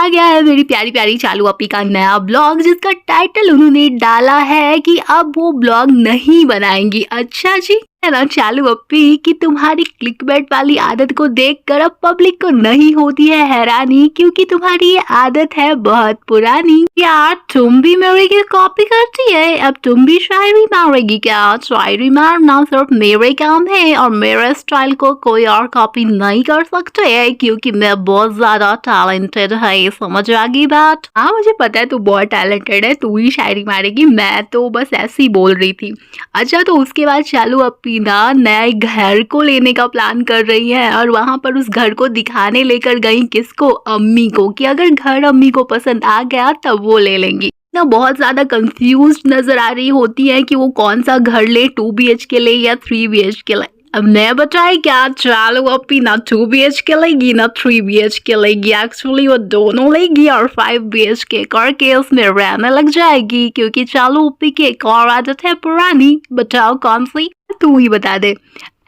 आ गया है मेरी प्यारी प्यारी चालू अपी का नया ब्लॉग, जिसका टाइटल उन्होंने डाला है कि अब वो ब्लॉग नहीं बनाएंगी। अच्छा जी, है ना चालू अपी कि तुम्हारी क्लिकबेट वाली आदत को देखकर अब पब्लिक को नहीं होती है हैरानी, क्योंकि तुम्हारी ये आदत है बहुत पुरानी। यार तुम भी मेरे की कॉपी करती है, अब तुम भी शायरी मारेगी क्या? शायरी मारना सिर्फ मेरे काम है और मेरे स्टाइल को कोई और कॉपी नहीं कर सकते है, क्योंकि मैं बहुत ज्यादा टैलेंटेड है। समझ आ गई बात? हाँ मुझे पता है तू बहुत टैलेंटेड है, तू ही शायरी मारेगी, मैं तो बस ऐसे ही बोल रही थी। अच्छा तो उसके बाद चालू अपी ना नए घर को लेने का प्लान कर रही है और वहां पर उस घर को दिखाने लेकर गई किसको? अम्मी को, कि अगर घर अम्मी को पसंद आ गया तब वो ले लेंगी ना। बहुत ज्यादा कंफ्यूज नजर आ रही होती है कि वो कौन सा घर ले, 2 BHK ले या 3 BHK ले। अब मैं बताए क्या, चालू अपी ना 2 BHK लेगी ना 3 BHK लेगी, एक्चुअली वो दोनों लेगी और 5 BHK करके उसमें रहने लग जाएगी, क्योंकि चालू अपी की एक और आदत है पुरानी। बताओ कौन सी? तू ही बता दे।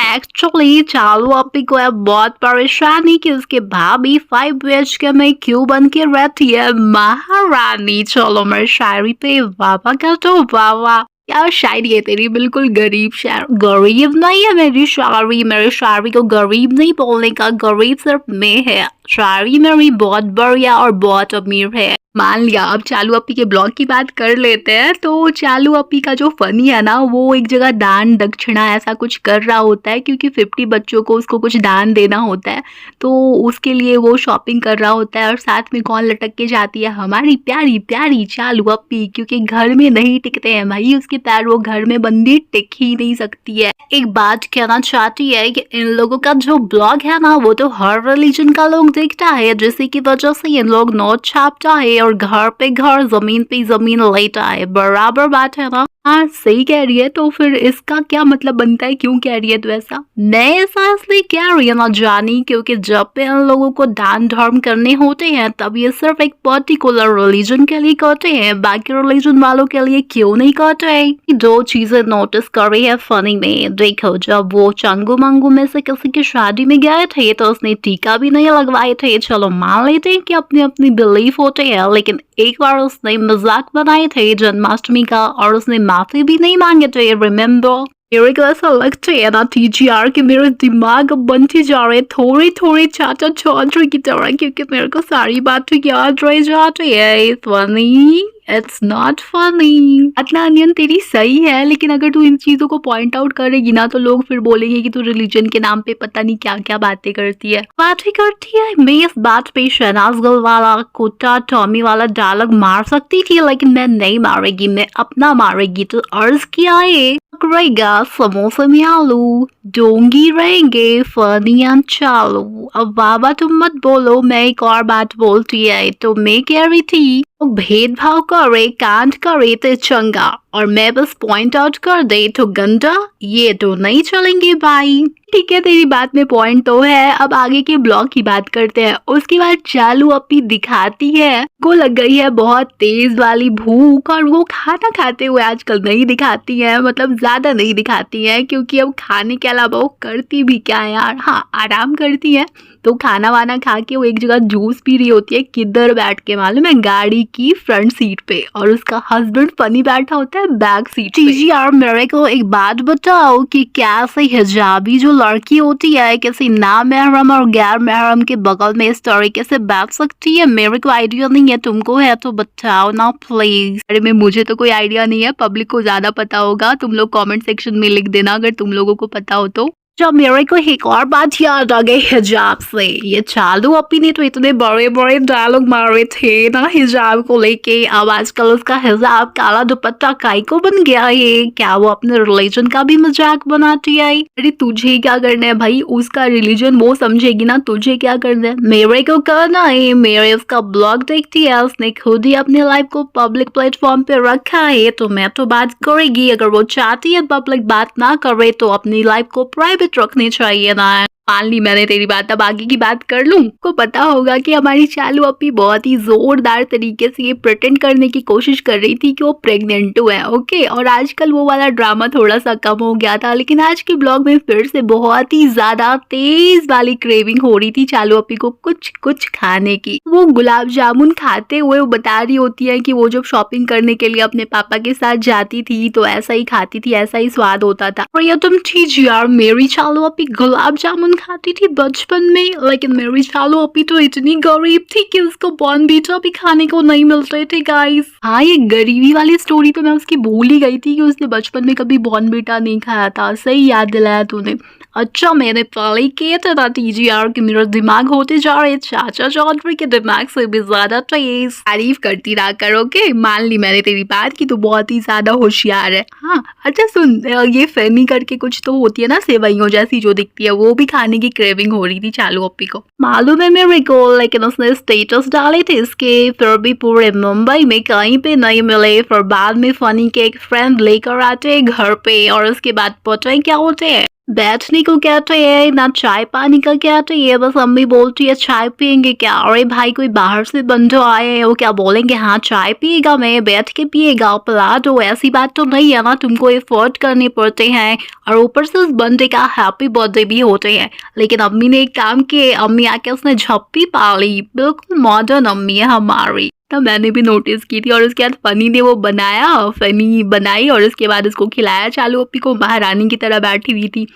एक्चुअली चालू अपी को है बहुत परेशानी कि उसके भाभी 5 BHK में क्यों बन के रहती है महारानी। चलो मेरी शायरी पे वाह कर दो, वाह क्या शायरी है तेरी, बिल्कुल गरीब शायर। गरीब नहीं है मेरी शायरी, मेरी शायरी को गरीब नहीं बोलने का, गरीब सिर्फ मैं है। शायरी मेरी बहुत बढ़िया और बहुत अमीर है। मान लिया। अब चालू अपी के ब्लॉग की बात कर लेते हैं। तो चालू अपी का जो फनी है ना, वो एक जगह दान दक्षिणा ऐसा कुछ कर रहा होता है, क्योंकि 50 बच्चों को उसको कुछ दान देना होता है, तो उसके लिए वो शॉपिंग कर रहा होता है। और साथ में कौन लटक के जाती है? हमारी प्यारी प्यारी चालू अपी, क्योंकि घर में नहीं टिकते हैं भाई उसके पैर, वो घर में बंदी टिक ही नहीं सकती है। एक बात कहना चाहती है कि इन लोगों का जो ब्लॉग है ना, वो तो हर रिलीजन का लोग देखता है, जिसकी की वजह से इन लोग नोट छापता है और घर पे घर जमीन पे जमीन लेता है। बराबर बात है ना? हाँ सही कह रही है। तो फिर इसका क्या मतलब बनता है? क्यों कह रही है तो ऐसा? मैं ऐसा इसलिए कह रही है ना जानी, क्योंकि जब पे इन लोगों को दान धर्म करने होते हैं तब ये सिर्फ एक पर्टिकुलर रिलीजन के लिए करते हैं, बाकी रिलीजन वालों के लिए क्यों नहीं करते हैं? 2 चीजें नोटिस करी है फनी में। देखो जब वो चंगू मंगू में से किसी की शादी में गए थे तो उसने टीका भी नहीं लगवाए थे। चलो मान लेते हैं कि अपनी अपनी बिलीफ होते हैं, लेकिन एक बार उसने मजाक बनाए थे जन्माष्टमी का और उसने माफी भी नहीं मांगे थे, रिमेम्बर? मेरे को ऐसा लगता है ना TGR कि मेरे दिमाग अब बनती जा रहे थोड़ी थोड़ी चाचा चौधरी की तरह, क्योंकि मेरे को सारी बातें याद रह जाती है। Funny, it's not funny. अतना अनियन तेरी सही है, लेकिन अगर तू इन चीजों को पॉइंट आउट करेगी ना तो लोग फिर बोलेंगे कि तू रिलीजन के नाम पे पता नहीं क्या क्या बातें करती है। मैं इस बात पे शहनाज गिल वाला कुत्ता टॉमी वाला डायलॉग मार सकती थी, लेकिन मैं नहीं मारेगी, मैं अपना मारेगी। तो अर्ज किया है रहेगा समोसे में आलू, डोंगी रहेंगे फनी एंड चालू। अब बाबा तुम मत बोलो, मैं एक और बात बोलती है। तो मैं कह रही थी भेदभाव करे कांड करे तो चंगा, और मैं बस पॉइंट आउट कर दे तो गंदा, ये तो नहीं चलेंगे भाई। ठीक है तेरी बात में पॉइंट तो है। अब आगे के ब्लॉग की बात करते हैं। उसके बाद चालू अपी दिखाती है को लग गई है बहुत तेज वाली भूख, और वो खाना खाते हुए आजकल नहीं दिखाती है, मतलब ज्यादा नहीं दिखाती है, क्योंकि अब खाने के अलावा वो करती भी क्या है यार? हाँ आराम करती है। तो खाना वाना खा के वो एक जगह जूस पी रही होती है, किधर बैठ के मालूम है? गाड़ी की फ्रंट सीट पे, और उसका हस्बैंड फनी बैठा होता है बैक सीट पे। जी यार मेरे को एक बात बताओ कि क्या सही हिजाबी जो लड़की होती है किसी ना महरम और गैर महरम के बगल में इस तरीके से बैठ सकती है? मेरे को आइडिया नहीं है, तुमको है तो बताओ ना प्लीज। अरे में मुझे तो कोई आइडिया नहीं है, पब्लिक को ज्यादा पता होगा। तुम लोग कमेंट सेक्शन में लिख देना अगर तुम लोगों को पता हो तो। जब मेरे को एक और बात याद आ गई हिजाब से। ये चालू अपी ने तो इतने बड़े बड़े डायलॉग मारे थे ना हिजाब को लेके, अब आजकल उसका हिजाब काला दुपट्टा काई को बन गया है। क्या वो अपने रिलीजन का भी मजाक बनाती है? अरे तुझे क्या करना है भाई? उसका रिलीजन वो समझेगी ना, तुझे क्या करना है? मेरे को करना है। मेरे उसका ब्लॉग देखती है, उसने खुद ही अपने लाइफ को पब्लिक प्लेटफॉर्म पे रखा है, तो मैं तो बात करेगी। अगर वो चाहती है पब्लिक बात ना करे तो अपनी लाइफ को प्राइवेट रखनी चाहिए ना। मान ली मैंने तेरी बात, अब आगे की बात कर लूं। को पता होगा कि हमारी चालू अपी बहुत ही जोरदार तरीके से ये प्रिटेंड करने की कोशिश कर रही थी कि वो प्रेग्नेंट है, ओके। और आजकल वो वाला ड्रामा थोड़ा सा कम हो गया था, लेकिन आज के ब्लॉग में फिर से बहुत ही ज्यादा तेज वाली क्रेविंग हो रही थी चालू अपी को कुछ कुछ खाने की। वो गुलाब जामुन खाते हुए वो बता रही होती है कि वो जब शॉपिंग करने के लिए अपने पापा के साथ जाती थी तो ऐसा ही खाती थी, ऐसा ही स्वाद होता था। और ये तुम चीज यार, मेरी चालू अपी गुलाब जामुन खाती थी बचपन में, लेकिन मेरी चालू अपी तो इतनी गरीब थी कि उसको बॉर्नवीटा भी खाने को नहीं मिलते थे गाइस। हाँ, ये गरीबी वाली स्टोरी तो मैं उसकी भूल ही गई थी कि उसने बचपन में कभी बॉर्नवीटा नहीं खाया था। सही याद दिलाया तूने। अच्छा, मैंने पहले किया था टीजीआर कि मेरा दिमाग होते जा रहे चाचा चौधरी के दिमाग से भी ज्यादा तेज। तारीफ करती रहा करो के, मान ली मैंने तेरी बात की, तू बहुत ही ज्यादा होशियार है। हाँ अच्छा सुन, ये फैनी करके कुछ तो होती है ना सेवइयों जैसी जो दिखती है, वो भी खाने की क्रेविंग हो रही थी चालू अपी को। मालूम है मेरे को, लेकिन उसने स्टेटस डाले थे इसके, फिर भी पूरे मुंबई में कहीं पे नहीं मिले। फिर बाद में फनी के एक फ्रेंड लेकर आते हैं घर पे, और उसके बाद पता है क्या होते हैं, बैठने को कहते हैं ना, चाय पानी का कहते हैं। बस अम्मी बोलती है चाय पियेंगे क्या? अरे भाई, कोई बाहर से बंदे आए हैं, वो क्या बोलेंगे हाँ चाय पिएगा, मैं बैठ के पिएगा, पिला दो, ऐसी बात तो नहीं है ना, तुमको एफर्ट करने पड़ते हैं। और ऊपर से उस बंदे का हैप्पी बर्थडे भी होते हैं। लेकिन अम्मी ने एक काम किए, अम्मी आके उसने झप्पी पाली, बिल्कुल मॉडर्न अम्मी है हमारी। तो मैंने भी नोटिस की थी। और उसके बाद फनी ने वो बनाया, फनी बनाई और उसके बाद उसको खिलाया चालू अपी को। महारानी की तरह बैठी हुई थी।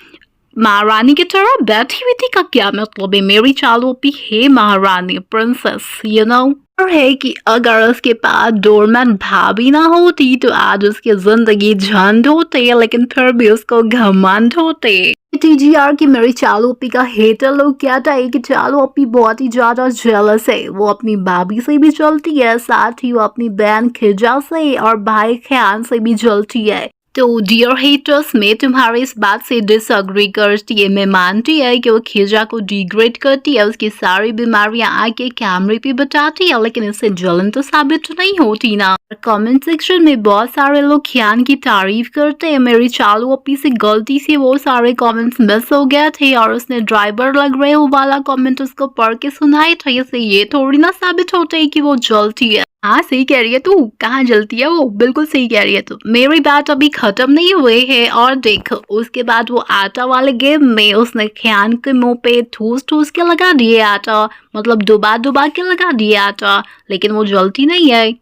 महारानी की तरह बैठी हुई थी का क्या मतलब है? मेरी चालू अपी है महारानी, प्रिंसेस, यू नो। और है कि अगर उसके पास डोरमैन भाभी ना होती तो आज उसकी जिंदगी झंड होते, लेकिन फिर भी उसको घमंड होते। टीजीआर की मेरी चालू अपी का हेटर लोग कहता है कि चालू अपी बहुत ही ज्यादा जेलस है। वो अपनी भाभी से भी जलती है, साथ ही वो अपनी बहन खिजा से और भाई ख्यान से भी जलती है। तो डियर हेटर्स, मैं तुम्हारी इस बात से डिसएग्री करती है। मैं मानती है कि वो खिजा को डिग्रेड करती है, उसकी सारी बीमारियां आके कैमरे पे बताती है, लेकिन इससे जलन तो साबित तो नहीं होती ना। कमेंट सेक्शन में बहुत सारे लोग खियान की तारीफ करते हैं। मेरी चालू अपी से गलती से वो सारे कमेंट्स मिस हो गए थे और उसने ड्राइवर लग रहे हो वाला कमेंट उसको पढ़ के सुनाए थे। इससे ये थोड़ी ना साबित होता है कि वो जलती है। हाँ सही कह रही है तू, कहाँ जलती है वो, बिल्कुल सही कह रही है तू। मेरी बात अभी खत्म नहीं हुई है। और देख, उसके बाद वो आटा वाले गेम में उसने खियान के मुंह पे ठूस ठूस के लगा दिए आटा, मतलब डुबा डुबा के लगा दिए आटा, लेकिन वो जलती नहीं है।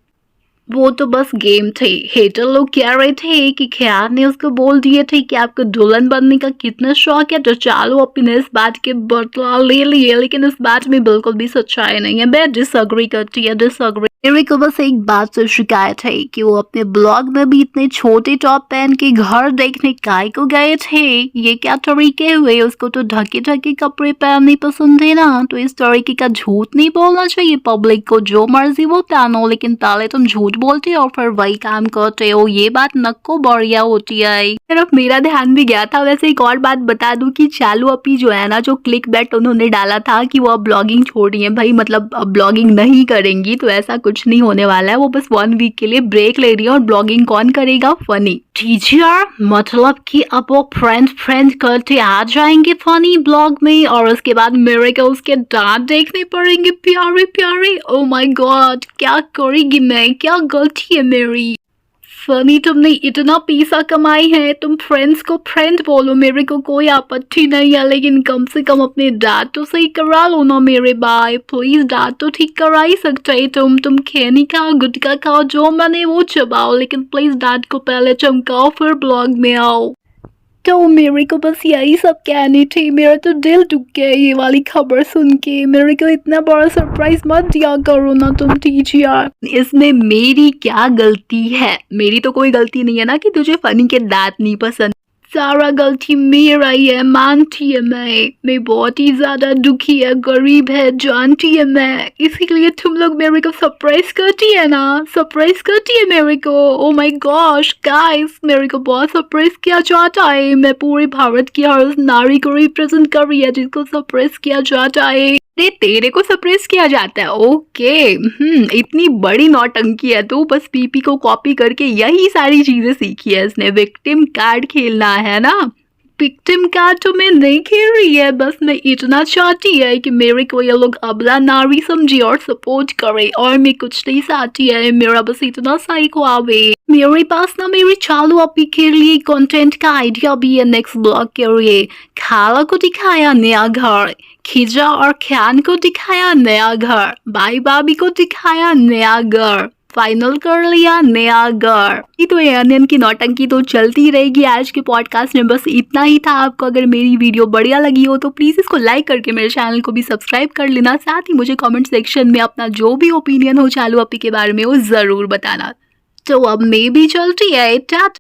वो तो बस गेम थे। हेटर लोग कह रहे थे कि खियान ने उसको बोल दिए थे कि आपको दुल्हन बनने का कितना शौक है, तो चालू अपी ने इस बात के बदला ले लिए, लेकिन इस बात में बिल्कुल भी सच्चाई नहीं है। मैं डिसएग्री करती है, डिसएग्री। मेरे को बस एक बात से शिकायत है कि वो अपने ब्लॉग में भी इतने छोटे टॉप पहन के घर देखने काय को गए थे। ये क्या तरीके हुए? उसको तो ढके ढके कपड़े पहनने पसंद है ना, तो इस तरीके का झूठ नहीं बोलना चाहिए पब्लिक को। जो मर्जी वो पहनो, लेकिन पहले तुम झूठ बोलते हो और फिर वही काम करते हो। ये बात नक्को बढ़िया होती है। सिर्फ मेरा ध्यान भी गया था। वैसे एक और बात बता दूं कि चालू अपी जो है ना, जो क्लिक बैट उन्होंने डाला था कि वो अब ब्लॉगिंग छोड़ रही है, भाई मतलब अब ब्लॉगिंग नहीं करेंगी, तो ऐसा कुछ नहीं होने वाला है। वो बस 1 वीक के लिए ब्रेक ले रही है और ब्लॉगिंग कौन करेगा? फनी टीचर, मतलब कि अब वो फ्रेंड करते आ जाएंगे फनी ब्लॉग में, और उसके बाद मेरे को उसके दांत देखने पड़ेंगे प्यारे प्यारे। ओ माय गॉड, क्या करेगी मैं? क्या गलती है मेरी? फनी, तुमने इतना पैसा कमाई है, तुम फ्रेंड्स को फ्रेंड बोलो, मेरे को कोई आपत्ति नहीं है, लेकिन कम से कम अपने दांत तो सही करा लो ना मेरे भाई, प्लीज। दांत तो ठीक करा ही सकते है तुम खैनी खाओ, गुटखा खाओ, जो मने वो चबाओ, लेकिन प्लीज दांत को पहले चमकाओ फिर ब्लॉग में आओ। तो मेरे को बस यही सब कहनी थी। मेरा तो दिल दुख गया ये वाली खबर सुन के। मेरे को इतना बड़ा सरप्राइज मत दिया करो ना तुम टीचर। इसमें मेरी क्या गलती है? मेरी तो कोई गलती नहीं है ना कि तुझे फनी के दांत नहीं पसंद। सारा गलती मेरा ही है, मानती है मैं बहुत ही ज्यादा दुखी है, गरीब है, जानती है मैं, इसीलिए तुम लोग मेरे को सरप्राइज करती है ना, सरप्राइज करती है मेरे को। ओ माय गॉश गाइस, मेरे को बहुत सरप्राइज किया जाता है। मैं पूरे भारत की हर उस नारी को रिप्रेजेंट कर रही है जिसको सरप्राइज किया जाता है। तेरे को सरप्राइज किया जाता है? ओके, इतनी बड़ी नौटंकी है तो बस पीपी को कॉपी करके यही सारी चीजें सीखी है इसने। विक्टिम कार्ड खेलना है ना, विक्टिम का तो मैं नहीं खेल रही है, बस मैं इतना चाहती है कि मेरे को ये लोग अबला नारी समझे और सपोर्ट करे, और मैं कुछ नहीं चाहती है, मेरा बस इतना सा ही ख्वाब है। मेरे पास ना मेरी चालू अपी के लिए कंटेंट का आइडिया भी है नेक्स्ट ब्लॉग के लिए। खाला को दिखाया नया घर, खिजा और ख्यान को दिखाया नया घर, भाई भाभी को दिखाया नया घर, फाइनल कर लिया नया घर। तो ये अनियन की नौटंकी तो चलती रहेगी। आज के पॉडकास्ट में बस इतना ही था। आपको अगर मेरी वीडियो बढ़िया लगी हो तो प्लीज इसको लाइक करके मेरे चैनल को भी सब्सक्राइब कर लेना। साथ ही मुझे कमेंट सेक्शन में अपना जो भी ओपिनियन हो चालू अपी के बारे में वो जरूर बताना। तो अब मैं भी चलती है, टाटा।